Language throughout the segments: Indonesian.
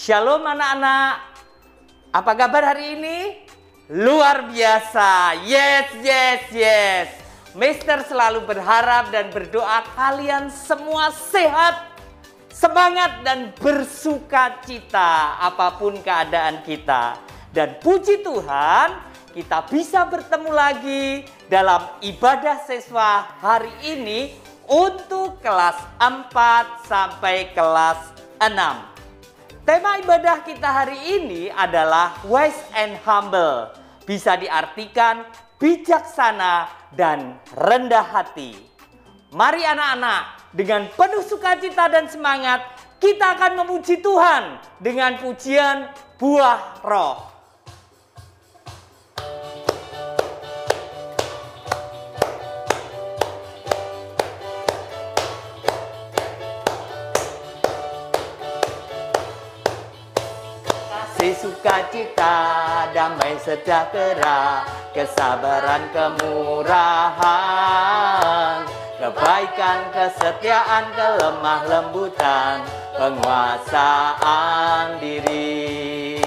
Shalom anak-anak. Apa kabar hari ini? Luar biasa. Yes. Mister selalu berharap dan berdoa kalian semua sehat, semangat dan bersuka cita apapun keadaan kita. Dan puji Tuhan, kita bisa bertemu lagi dalam ibadah siswa hari ini untuk kelas 4 sampai kelas 6. Tema ibadah kita hari ini adalah wise and humble. Bisa diartikan bijaksana dan rendah hati. Mari anak-anak, dengan penuh sukacita dan semangat, kita akan memuji Tuhan dengan pujian buah roh. Sukacita, damai sejahtera, kesabaran, kemurahan, kebaikan, kesetiaan, kelemah lembutan, penguasaan diri.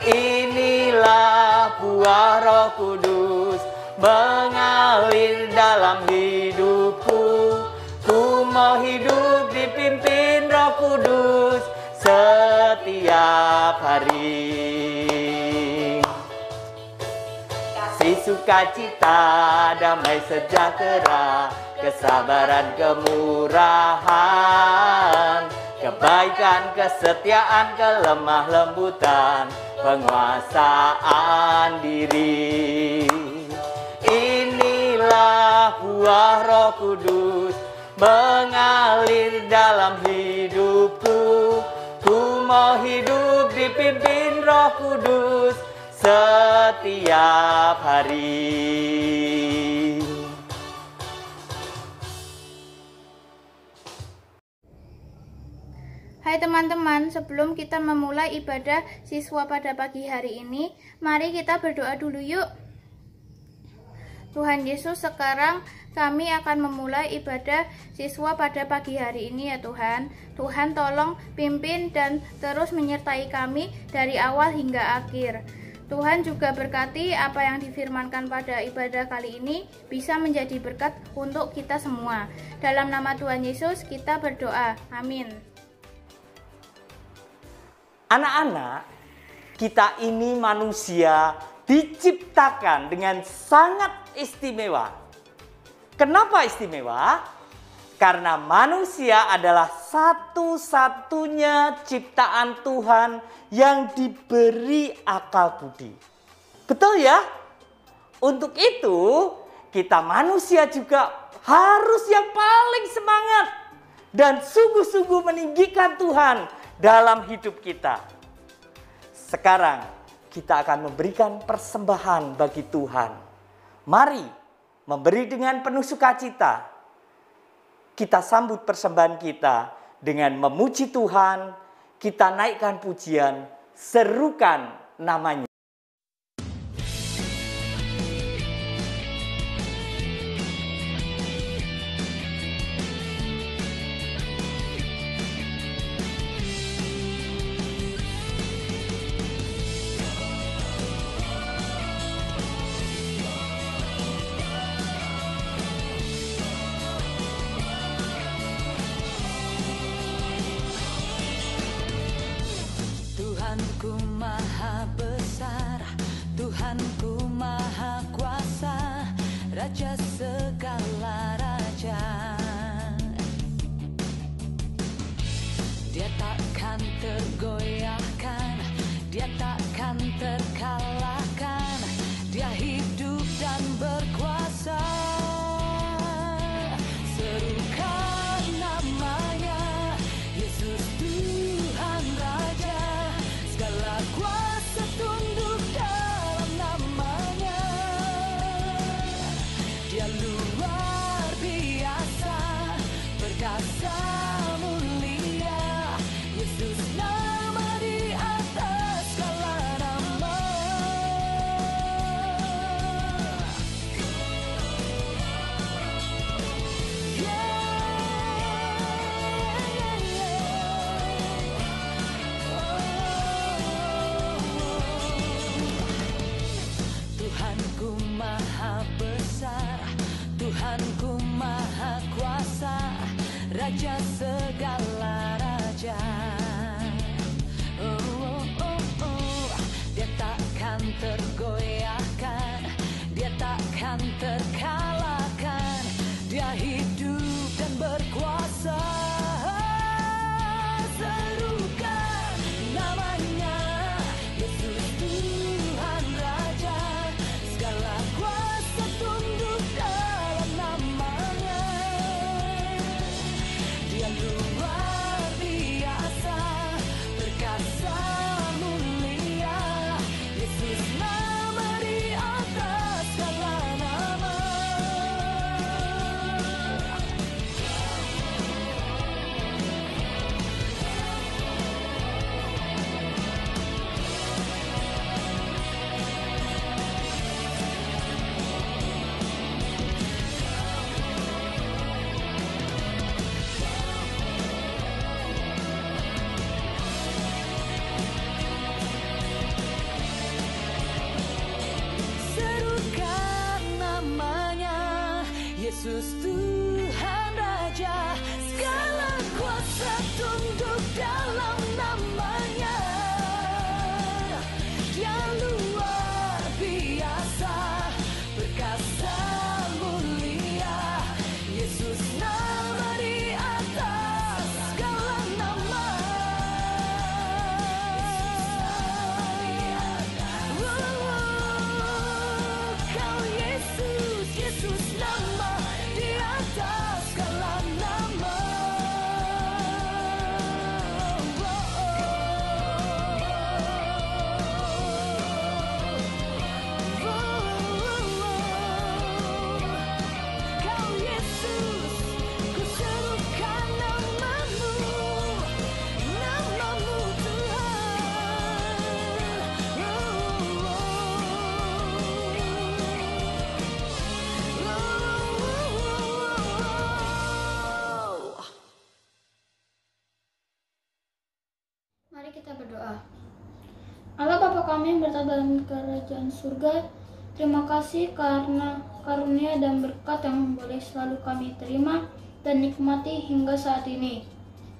Inilah buah Roh Kudus mengalir dalam hidupku. Ku mau hidup dipimpin Roh Kudus setiap hari. Kasih, sukacita, damai sejahtera, kesabaran, kemurahan, kebaikan, kesetiaan, kelemah lembutan, penguasaan diri. Inilah buah Roh Kudus mengalir dalam hidupku. Ku mau hidup dipimpin Roh Kudus setiap hari. Hai teman-teman, sebelum kita memulai ibadah siswa pada pagi hari ini, mari kita berdoa dulu yuk. Tuhan Yesus, sekarang kami akan memulai ibadah siswa pada pagi hari ini ya Tuhan. Tuhan tolong pimpin dan terus menyertai kami dari awal hingga akhir. Tuhan juga berkati apa yang difirmankan pada ibadah kali ini bisa menjadi berkat untuk kita semua. Dalam nama Tuhan Yesus kita berdoa. Amin. Anak-anak, kita ini manusia diciptakan dengan sangat istimewa. Kenapa istimewa? Karena manusia adalah satu-satunya ciptaan Tuhan yang diberi akal budi. Betul ya? Untuk itu, kita manusia juga harus yang paling semangat dan sungguh-sungguh meninggikan Tuhan dalam hidup kita. Sekarang, kita akan memberikan persembahan bagi Tuhan. Mari memberi dengan penuh sukacita. Kita sambut persembahan kita dengan memuji Tuhan. Kita naikkan pujian, serukan namanya. Tuhanku maha besar, Tuhanku maha kuasa, Raja segala raja. Dia takkan tergoyahkan, dia takkan terkalahkan, dia hidup dan berkuasa. Serukan namanya, Yesus Tuhan Raja. Segala kuasa tunduk dalam namanya. Dia luar biasa, perkasa mulia. Yesus nama di atas segala Yesus Tuhan Raja, segala kuasa tunduk dalam namanya. Dia luar biasa, perkasa mulia. Yesus nama di atas segala nama. Kau Yesus, Yesus nama di atas segala nama. Kau Yesus, ku serukan namamu, namamu Tuhan. Mari kita berdoa. Allah Bapa kami yang berada dalam kerajaan surga, terima kasih karena karunia dan berkat yang boleh selalu kami terima dan nikmati hingga saat ini.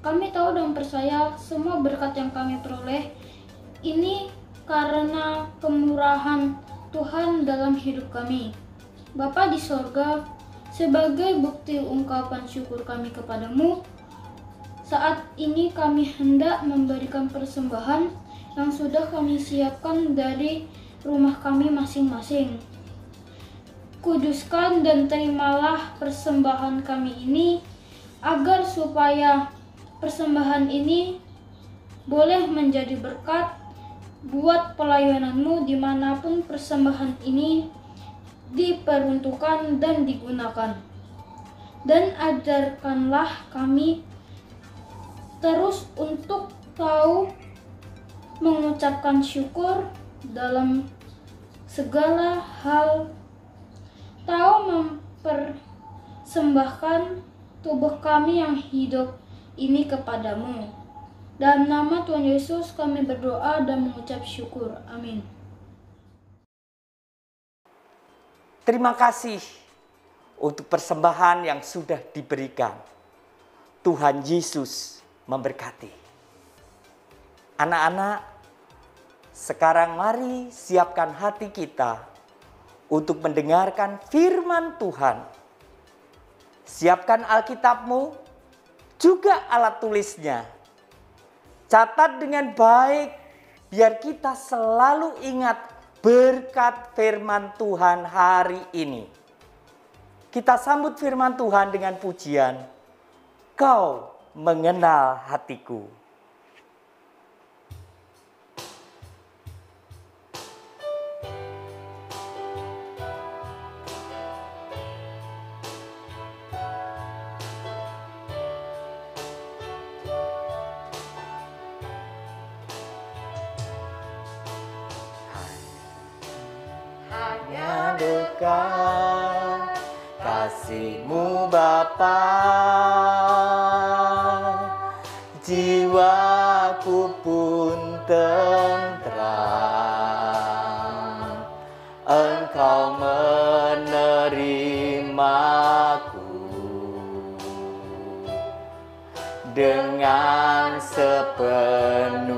Kami tahu dan percaya semua berkat yang kami peroleh ini karena kemurahan Tuhan dalam hidup kami. Bapa di sorga, sebagai bukti ungkapan syukur kami kepadamu, saat ini kami hendak memberikan persembahan yang sudah kami siapkan dari rumah kami masing-masing. Kuduskan dan terimalah persembahan kami ini, agar supaya persembahan ini boleh menjadi berkat buat pelayananmu dimanapun persembahan ini diperuntukkan dan digunakan. Dan ajarkanlah kami terus untuk tahu mengucapkan syukur dalam segala hal, tahu mempersembahkan tubuh kami yang hidup ini kepadamu. Dalam nama Tuhan Yesus kami berdoa dan mengucap syukur. Amin. Terima kasih untuk persembahan yang sudah diberikan. Tuhan Yesus memberkati. Anak-anak, sekarang mari siapkan hati kita untuk mendengarkan firman Tuhan. Siapkan Alkitabmu, juga alat tulisnya. Catat dengan baik, biar kita selalu ingat berkat firman Tuhan hari ini. Kita sambut firman Tuhan dengan pujian, Kau mengenal hatiku. Hanya dekat kasih-Mu Bapa, jiwaku pun tentram. Engkau menerimaku dengan sepenuhnya.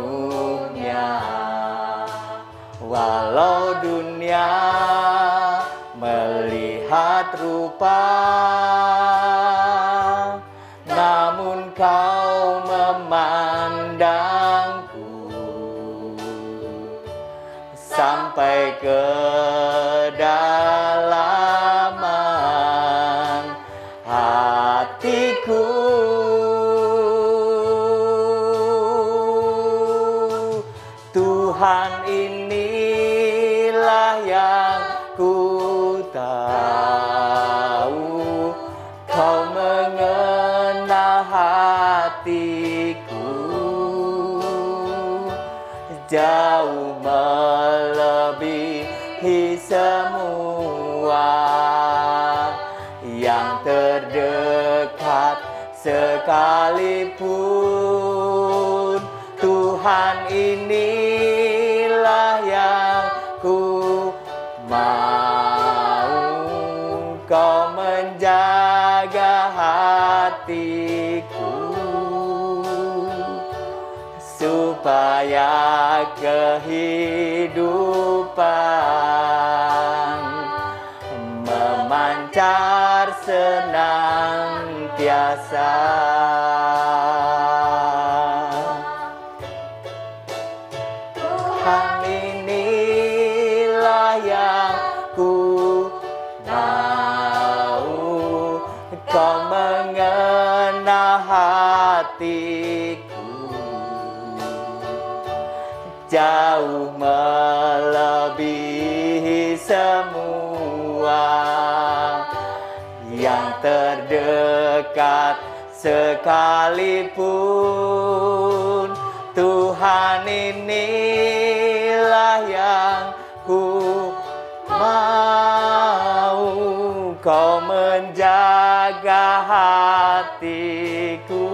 Walau dunia melihat rupa, namun Kau memandangku sampai ke kedalaman hatiku. Tuhan, inilah yang ku tahu, Kau mengenal hatiku jauh melebihi semua yang terdekat sekalipun. Tuhan, inilah yang ku mau, Kau menjadi hatiku, supaya kehidupan memancar senantiasa. Tuhan, inilah yang ku mau, Kau mengenal hatiku, jauh melebihi semua yang terdekat sekalipun. Tuhan, inilah yang ku mau, Kau menjaga hatiku,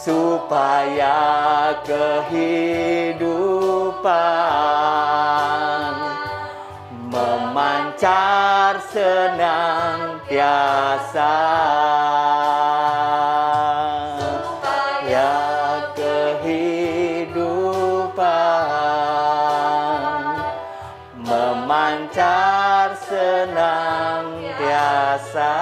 supaya kehidupan memancar senantiasa. Supaya kehidupan memancar senantiasa.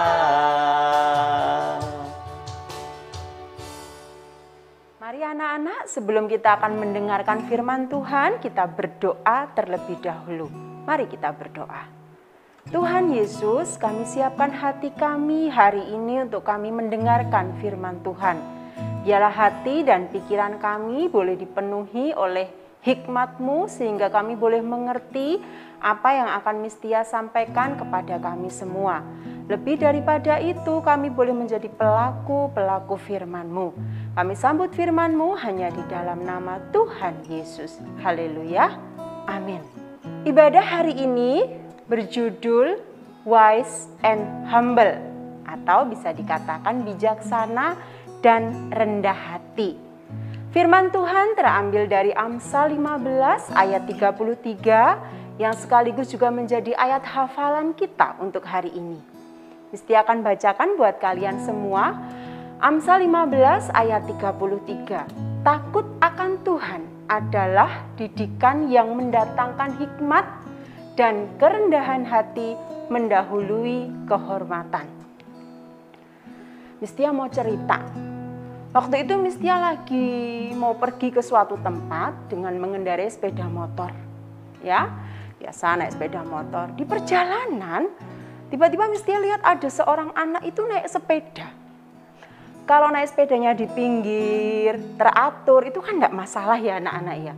Mari anak-anak, sebelum kita akan mendengarkan firman Tuhan, kita berdoa terlebih dahulu. Mari kita berdoa. Tuhan Yesus, kami siapkan hati kami hari ini untuk kami mendengarkan firman Tuhan. Biarlah hati dan pikiran kami boleh dipenuhi oleh hikmat-Mu sehingga kami boleh mengerti apa yang akan Mistia sampaikan kepada kami semua. Lebih daripada itu, kami boleh menjadi pelaku-pelaku firman-Mu. Kami sambut firman-Mu hanya di dalam nama Tuhan Yesus. Haleluya. Amin. Ibadah hari ini berjudul Wise and Humble, atau bisa dikatakan bijaksana dan rendah hati. Firman Tuhan terambil dari Amsal 15 ayat 33 yang sekaligus juga menjadi ayat hafalan kita untuk hari ini. Mesti akan bacakan buat kalian semua. Amsal 15 ayat 33. Takut akan Tuhan adalah didikan yang mendatangkan hikmat, dan kerendahan hati mendahului kehormatan. Mistia mau cerita. Waktu itu Mistia lagi mau pergi ke suatu tempat dengan mengendarai sepeda motor. Ya, biasa naik sepeda motor. Di perjalanan, tiba-tiba Mistia lihat ada seorang anak itu naik sepeda. Kalau naik sepedanya di pinggir, teratur, itu kan enggak masalah ya anak-anak ya.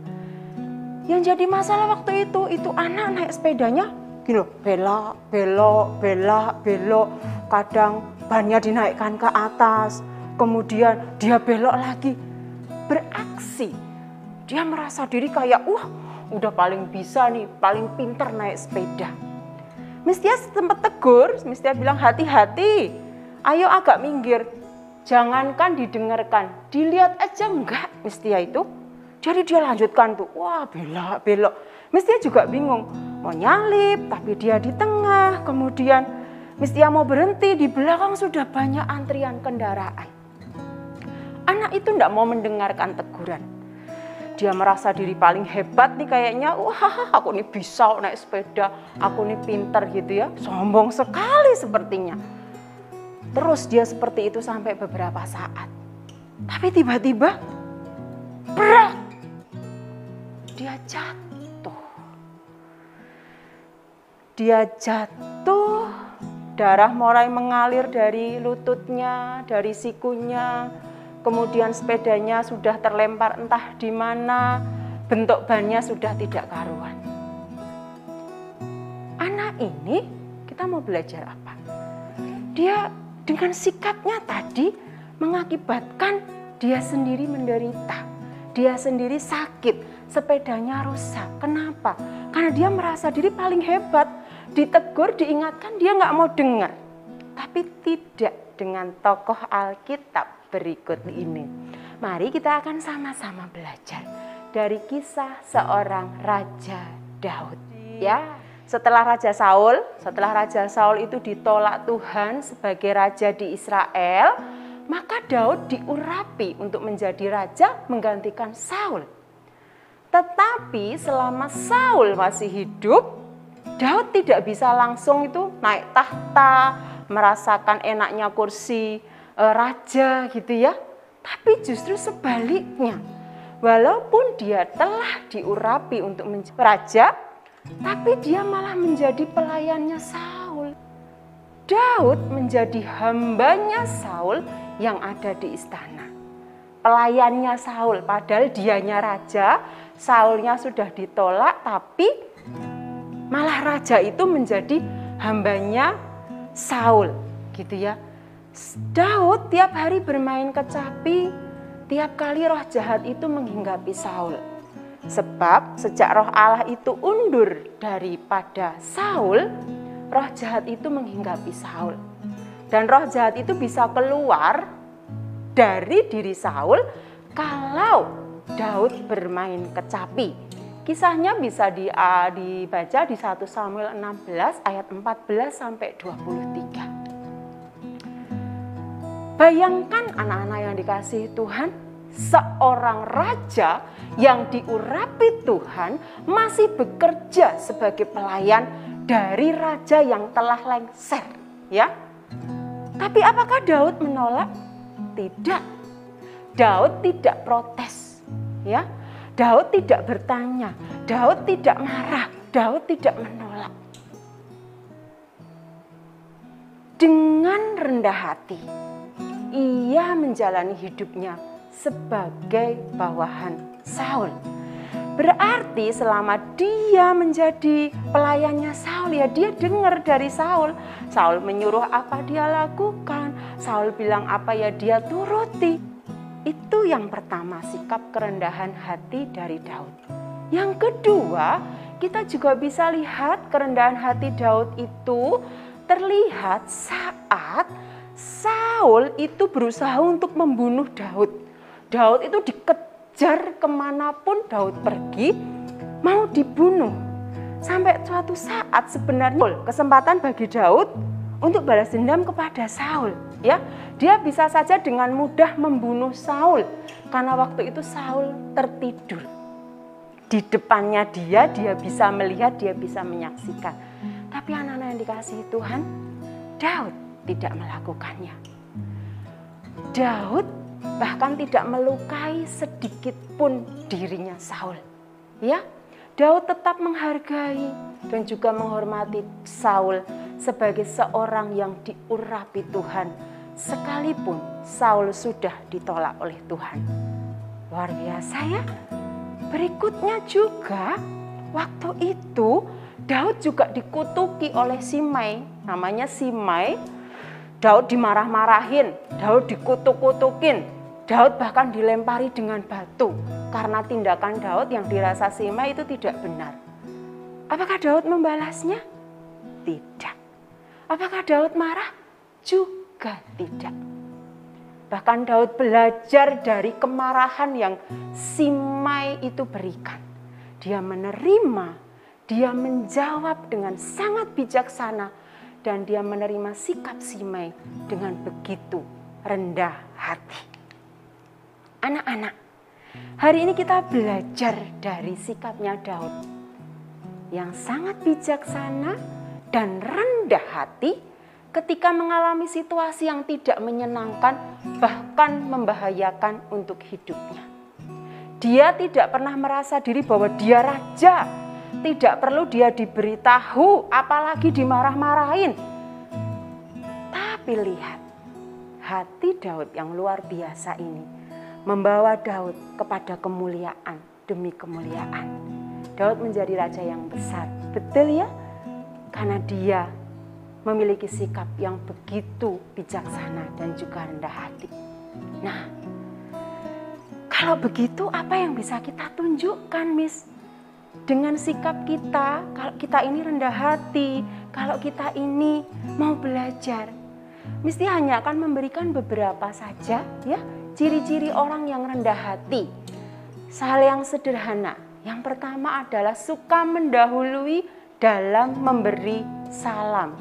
Yang jadi masalah waktu itu anak naik sepedanya gini loh, belok, belok, belok, belok. Kadang bannya dinaikkan ke atas, kemudian dia belok lagi. Beraksi. Dia merasa diri kayak, udah paling bisa nih, paling pinter naik sepeda. Mistia sempat tegur, Mistia bilang hati-hati, ayo agak minggir. Jangankan didengarkan, dilihat aja enggak Mistia itu. Jadi dia lanjutkan tuh, belok, belok. Mistia juga bingung, mau nyalip tapi dia di tengah. Kemudian Mistia mau berhenti, di belakang sudah banyak antrian kendaraan. Anak itu enggak mau mendengarkan teguran. Dia merasa diri paling hebat nih kayaknya, aku nih bisa naik sepeda, aku nih pintar gitu ya. Sombong sekali sepertinya. Terus dia seperti itu sampai beberapa saat. Tapi tiba-tiba, berat. Dia jatuh. Dia jatuh, darah mulai mengalir dari lututnya, dari sikunya. Kemudian sepedanya sudah terlempar entah di mana, bentuk bannya sudah tidak karuan. Anak ini, kita mau belajar apa? Dia dengan sikapnya tadi mengakibatkan dia sendiri menderita. Dia sendiri sakit. Sepedanya rusak. Kenapa? Karena dia merasa diri paling hebat. Ditegur, diingatkan, dia nggak mau dengar. Tapi tidak dengan tokoh Alkitab berikut ini. Mari kita akan sama-sama belajar dari kisah seorang Raja Daud. Ya, setelah Raja Saul itu ditolak Tuhan sebagai raja di Israel, maka Daud diurapi untuk menjadi raja menggantikan Saul. Tetapi selama Saul masih hidup, Daud tidak bisa langsung itu naik tahta, merasakan enaknya kursi raja gitu ya. Tapi justru sebaliknya, walaupun dia telah diurapi untuk menjadi raja, tapi dia malah menjadi pelayannya Saul. Daud menjadi hambanya Saul yang ada di istana. Pelayannya Saul, padahal dianya raja, Saulnya sudah ditolak, tapi malah raja itu menjadi hambanya Saul, gitu ya. Daud tiap hari bermain kecapi, tiap kali roh jahat itu menghinggapi Saul. Sebab sejak roh Allah itu undur daripada Saul, roh jahat itu menghinggapi Saul. Dan roh jahat itu bisa keluar dari diri Saul kalau Daud bermain kecapi. Kisahnya bisa dibaca di 1 Samuel 16 ayat 14 sampai 23. Bayangkan anak-anak yang dikasihi Tuhan, seorang raja yang diurapi Tuhan masih bekerja sebagai pelayan dari raja yang telah lengser, ya. Tapi apakah Daud menolak? Tidak. Daud tidak protes, ya. Daud tidak bertanya, Daud tidak marah, Daud tidak menolak. Dengan rendah hati, ia menjalani hidupnya sebagai bawahan Saul. Berarti selama dia menjadi pelayannya Saul, ya dia dengar dari Saul. Saul menyuruh apa dia lakukan, Saul bilang apa ya dia turuti. Itu yang pertama, sikap kerendahan hati dari Daud. Yang kedua, kita juga bisa lihat kerendahan hati Daud itu terlihat saat Saul itu berusaha untuk membunuh Daud. Daud itu dikejar kemanapun Daud pergi, mau dibunuh. Sampai suatu saat sebenarnya kesempatan bagi Daud untuk balas dendam kepada Saul, ya. Dia bisa saja dengan mudah membunuh Saul karena waktu itu Saul tertidur. Di depannya dia bisa melihat, dia bisa menyaksikan. Tapi anak-anak yang dikasihi Tuhan, Daud tidak melakukannya. Daud bahkan tidak melukai sedikit pun dirinya Saul, ya. Daud tetap menghargai dan juga menghormati Saul sebagai seorang yang diurapi Tuhan, sekalipun Saul sudah ditolak oleh Tuhan. Luar biasa ya. Berikutnya juga, waktu itu Daud juga dikutuki oleh Simei, namanya Simei. Daud dimarah-marahin, Daud dikutuk-kutukin, Daud bahkan dilempari dengan batu karena tindakan Daud yang dirasa Simei itu tidak benar. Apakah Daud membalasnya? Tidak. Apakah Daud marah? Juga tidak. Bahkan Daud belajar dari kemarahan yang Simei itu berikan. Dia menerima, dia menjawab dengan sangat bijaksana, dan dia menerima sikap Simei dengan begitu rendah hati. Anak-anak, hari ini kita belajar dari sikapnya Daud yang sangat bijaksana dan rendah hati ketika mengalami situasi yang tidak menyenangkan, bahkan membahayakan untuk hidupnya. Dia tidak pernah merasa diri bahwa dia raja, tidak perlu dia diberitahu, apalagi dimarah-marahin. Tapi lihat, hati Daud yang luar biasa ini membawa Daud kepada kemuliaan demi kemuliaan. Daud menjadi raja yang besar, betul ya? Karena dia memiliki sikap yang begitu bijaksana dan juga rendah hati. Nah, kalau begitu apa yang bisa kita tunjukkan, Miss? Dengan sikap kita, kalau kita ini rendah hati, kalau kita ini mau belajar, mesti hanya akan memberikan beberapa saja ya, ciri-ciri orang yang rendah hati. Hal yang sederhana. Yang pertama adalah suka mendahului dalam memberi salam.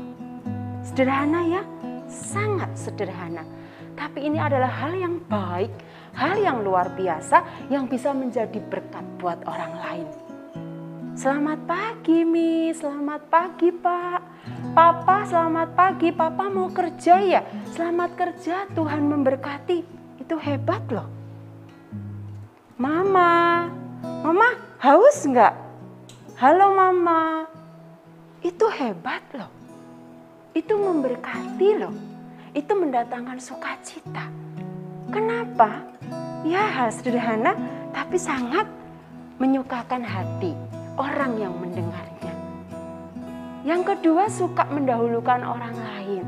Sederhana ya, sangat sederhana. Tapi ini adalah hal yang baik, hal yang luar biasa yang bisa menjadi berkat buat orang lain. Selamat pagi Mi, selamat pagi Pak. Papa selamat pagi, Papa mau kerja ya? Selamat kerja, Tuhan memberkati. Itu hebat loh. Mama haus nggak? Halo Mama. Itu hebat loh. Itu memberkati loh. Itu mendatangkan sukacita. Kenapa? Ya hal sederhana tapi sangat menyukakan hati orang yang mendengarnya. Yang kedua, suka mendahulukan orang lain.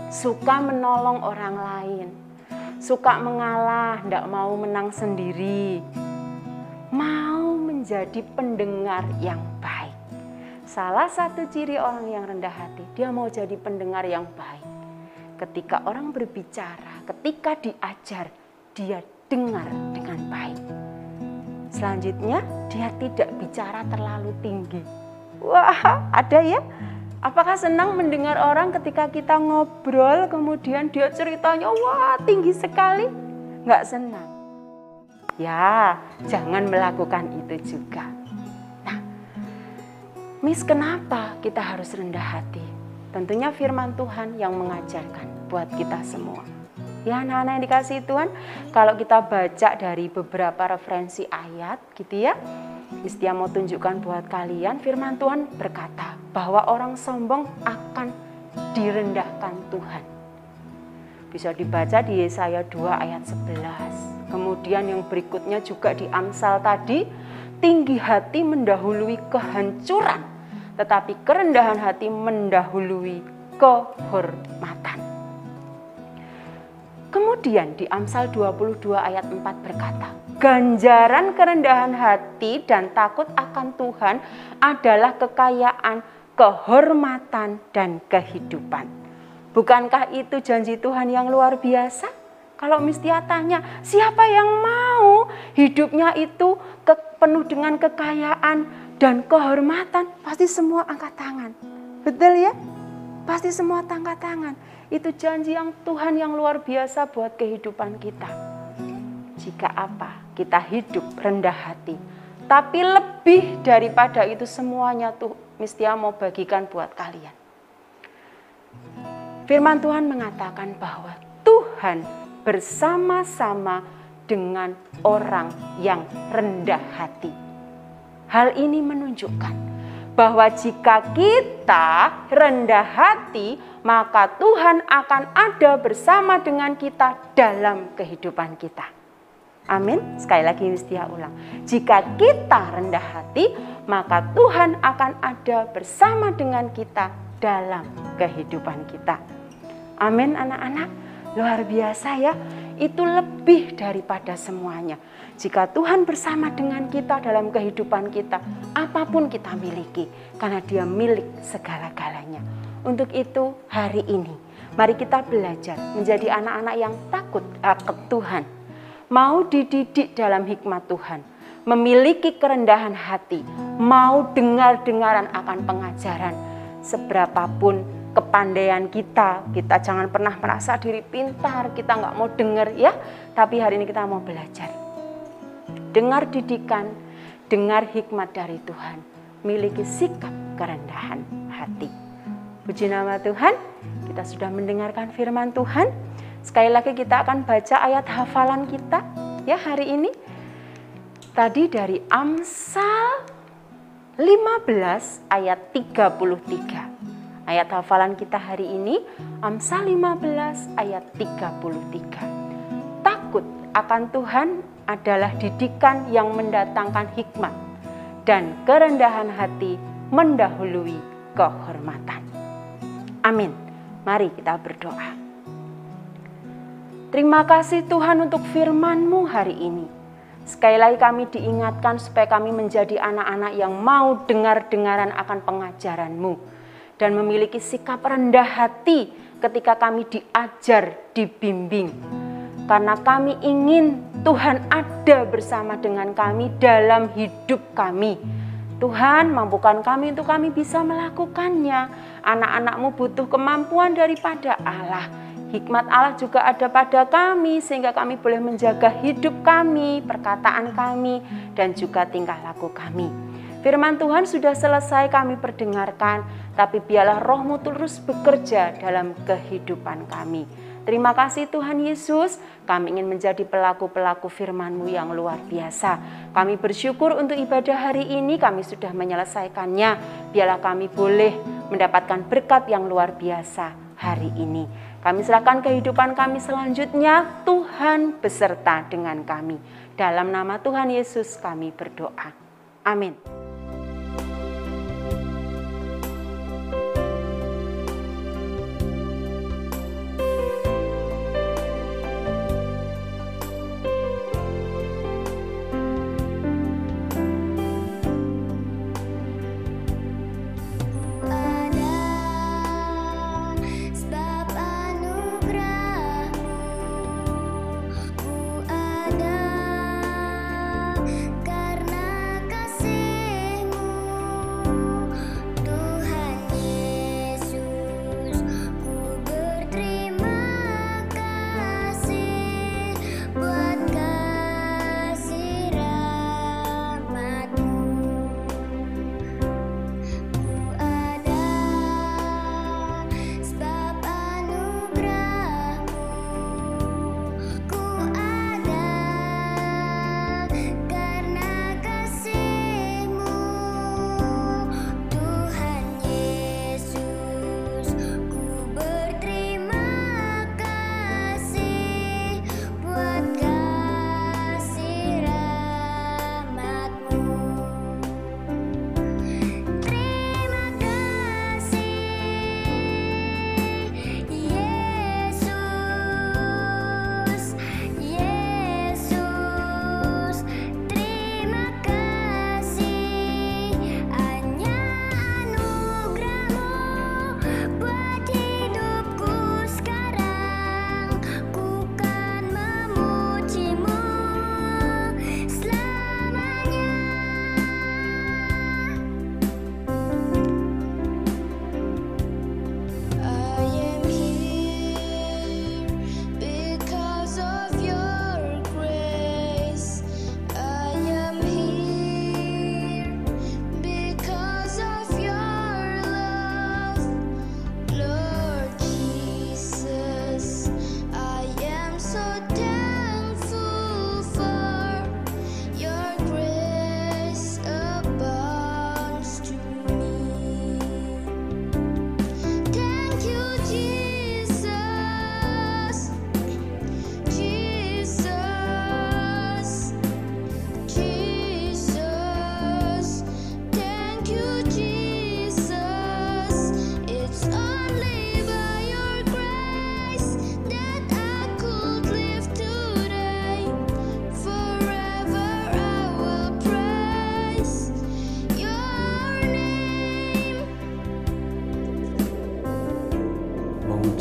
Suka menolong orang lain. Suka mengalah, tidak mau menang sendiri. Mau menjadi pendengar yang baik. Salah satu ciri orang yang rendah hati, dia mau jadi pendengar yang baik. Ketika orang berbicara, ketika diajar, dia dengar dengan baik. Selanjutnya, dia tidak bicara terlalu tinggi. Wah, ada ya? Apakah senang mendengar orang ketika kita ngobrol, kemudian dia ceritanya, wah tinggi sekali? Nggak senang. Ya, jangan melakukan itu juga. Nah, Miss, kenapa kita harus rendah hati? Tentunya firman Tuhan yang mengajarkan buat kita semua. Ya anak-anak yang dikasihi Tuhan, kalau kita baca dari beberapa referensi ayat gitu ya, Mistia mau tunjukkan buat kalian, firman Tuhan berkata bahwa orang sombong akan direndahkan Tuhan. Bisa dibaca di Yesaya 2 ayat 11. Kemudian yang berikutnya juga di Amsal tadi, tinggi hati mendahului kehancuran, tetapi kerendahan hati mendahului kehormatan. Kemudian di Amsal 22 ayat 4 berkata, ganjaran kerendahan hati dan takut akan Tuhan adalah kekayaan, kehormatan, dan kehidupan. Bukankah itu janji Tuhan yang luar biasa? Kalau Mistia tanya, siapa yang mau hidupnya itu penuh dengan kekayaan dan kehormatan? Pasti semua angkat tangan. Betul ya? Pasti semua angkat tangan. Itu janji yang Tuhan yang luar biasa buat kehidupan kita. Jika apa? Kita hidup rendah hati. Tapi lebih daripada itu semuanya tuh Mistia mau bagikan buat kalian. Firman Tuhan mengatakan bahwa Tuhan bersama-sama dengan orang yang rendah hati. Hal ini menunjukkan bahwa jika kita rendah hati, maka Tuhan akan ada bersama dengan kita dalam kehidupan kita. Amin. Sekali lagi Mistia ulang. Jika kita rendah hati, maka Tuhan akan ada bersama dengan kita dalam kehidupan kita. Amin anak-anak. Luar biasa ya. Itu lebih daripada semuanya. Jika Tuhan bersama dengan kita dalam kehidupan kita, apapun kita miliki, karena Dia milik segala-galanya. Untuk itu hari ini, mari kita belajar menjadi anak-anak yang takut akan Tuhan. Mau dididik dalam hikmat Tuhan, memiliki kerendahan hati, mau dengar-dengaran akan pengajaran. Seberapapun kepandaian kita jangan pernah merasa diri pintar, kita nggak mau dengar ya. Tapi hari ini kita mau belajar. Dengar didikan, dengar hikmat dari Tuhan, miliki sikap kerendahan hati. Puji nama Tuhan, kita sudah mendengarkan firman Tuhan. Sekali lagi kita akan baca ayat hafalan kita ya hari ini. Tadi dari Amsal 15 ayat 33. Ayat hafalan kita hari ini Amsal 15 ayat 33. Takut akan Tuhan adalah didikan yang mendatangkan hikmat, dan kerendahan hati mendahului kehormatan. Amin. Mari kita berdoa. Terima kasih Tuhan untuk firman-Mu hari ini. Sekali lagi kami diingatkan supaya kami menjadi anak-anak yang mau dengar-dengaran akan pengajaran-Mu dan memiliki sikap rendah hati ketika kami diajar, dibimbing. Karena kami ingin Tuhan ada bersama dengan kami dalam hidup kami. Tuhan, mampukan kami untuk kami bisa melakukannya. Anak-anak-Mu butuh kemampuan daripada Allah. Hikmat Allah juga ada pada kami, sehingga kami boleh menjaga hidup kami, perkataan kami, dan juga tingkah laku kami. Firman Tuhan sudah selesai kami perdengarkan, tapi biarlah Roh-Mu terus bekerja dalam kehidupan kami. Terima kasih Tuhan Yesus, kami ingin menjadi pelaku-pelaku firman-Mu yang luar biasa. Kami bersyukur untuk ibadah hari ini, kami sudah menyelesaikannya. Biarlah kami boleh mendapatkan berkat yang luar biasa hari ini. Kami serahkan kehidupan kami selanjutnya, Tuhan beserta dengan kami. Dalam nama Tuhan Yesus kami berdoa. Amin.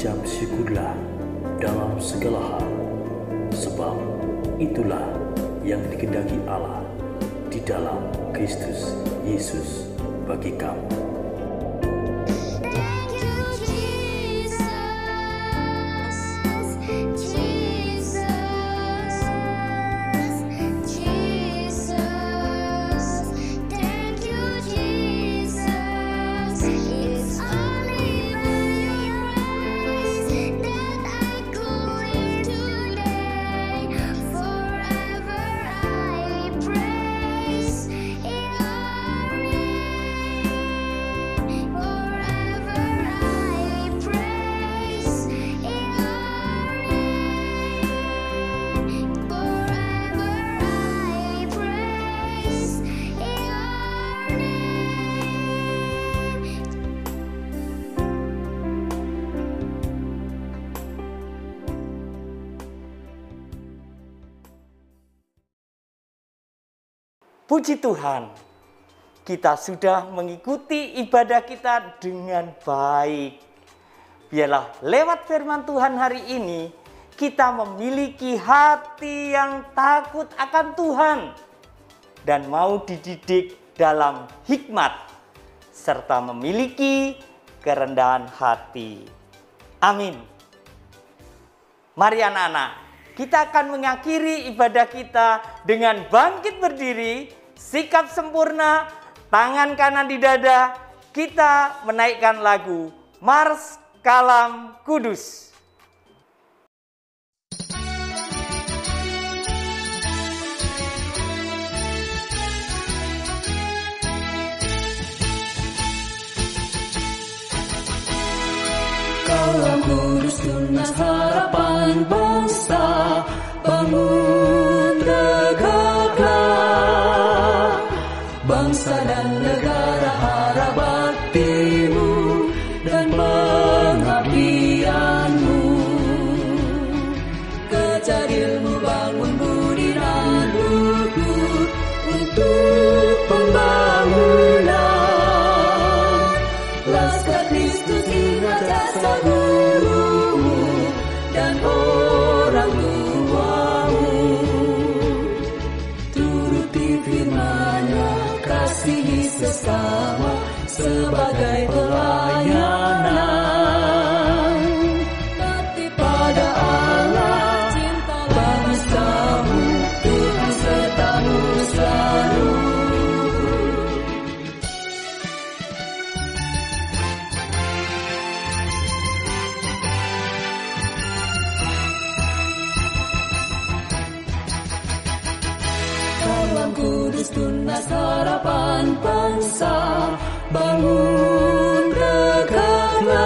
mengucap syukurlah dalam segala hal, sebab itulah yang dikehendaki Allah di dalam Kristus Yesus bagi kamu. Puji Tuhan, kita sudah mengikuti ibadah kita dengan baik. Biarlah lewat firman Tuhan hari ini, kita memiliki hati yang takut akan Tuhan dan mau dididik dalam hikmat, serta memiliki kerendahan hati. Amin. Mari anak-anak, kita akan mengakhiri ibadah kita dengan bangkit berdiri, sikap sempurna, tangan kanan di dada, kita menaikkan lagu Mars Kalam Kudus. Kalam Kudus tunas harapan bangsa, bangun tegaklah. Bangsa dan negara harap baktimu dan pengabdianmu. Kejar ilmu, bangun budi dan luhur untuk pembangunan. Laskar Kristus ingat jasa gurumu dan orang tuamu. Turuti firman-Nya, kasihi sesama sebagai pelayanan. Taati pada Allah, cintalah bangsamu, Tuhan sertamu selalu. Kalam Kudus tunas harapan bangsa, bangun tegaklah.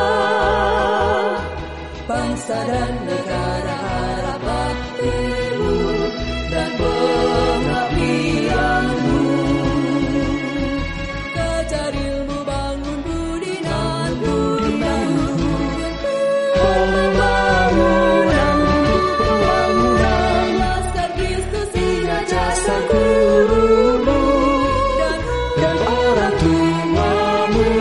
Bangsa dan negara harap baktimu dan pengabdianmu. Kejar ilmu, bangun budi dan luhur, pembangunan. Laskar Kristus ingat jasa gurumu dan orang tuamu.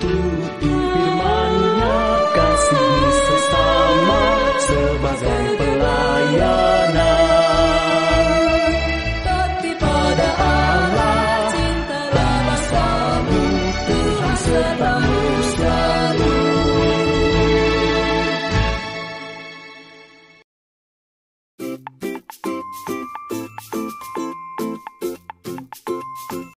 Turuti firman-Nya, kasihi sesama sebagai pelayanan. Taati pada Allah, cintalah bangsamu, Tuhan sertamu selalu.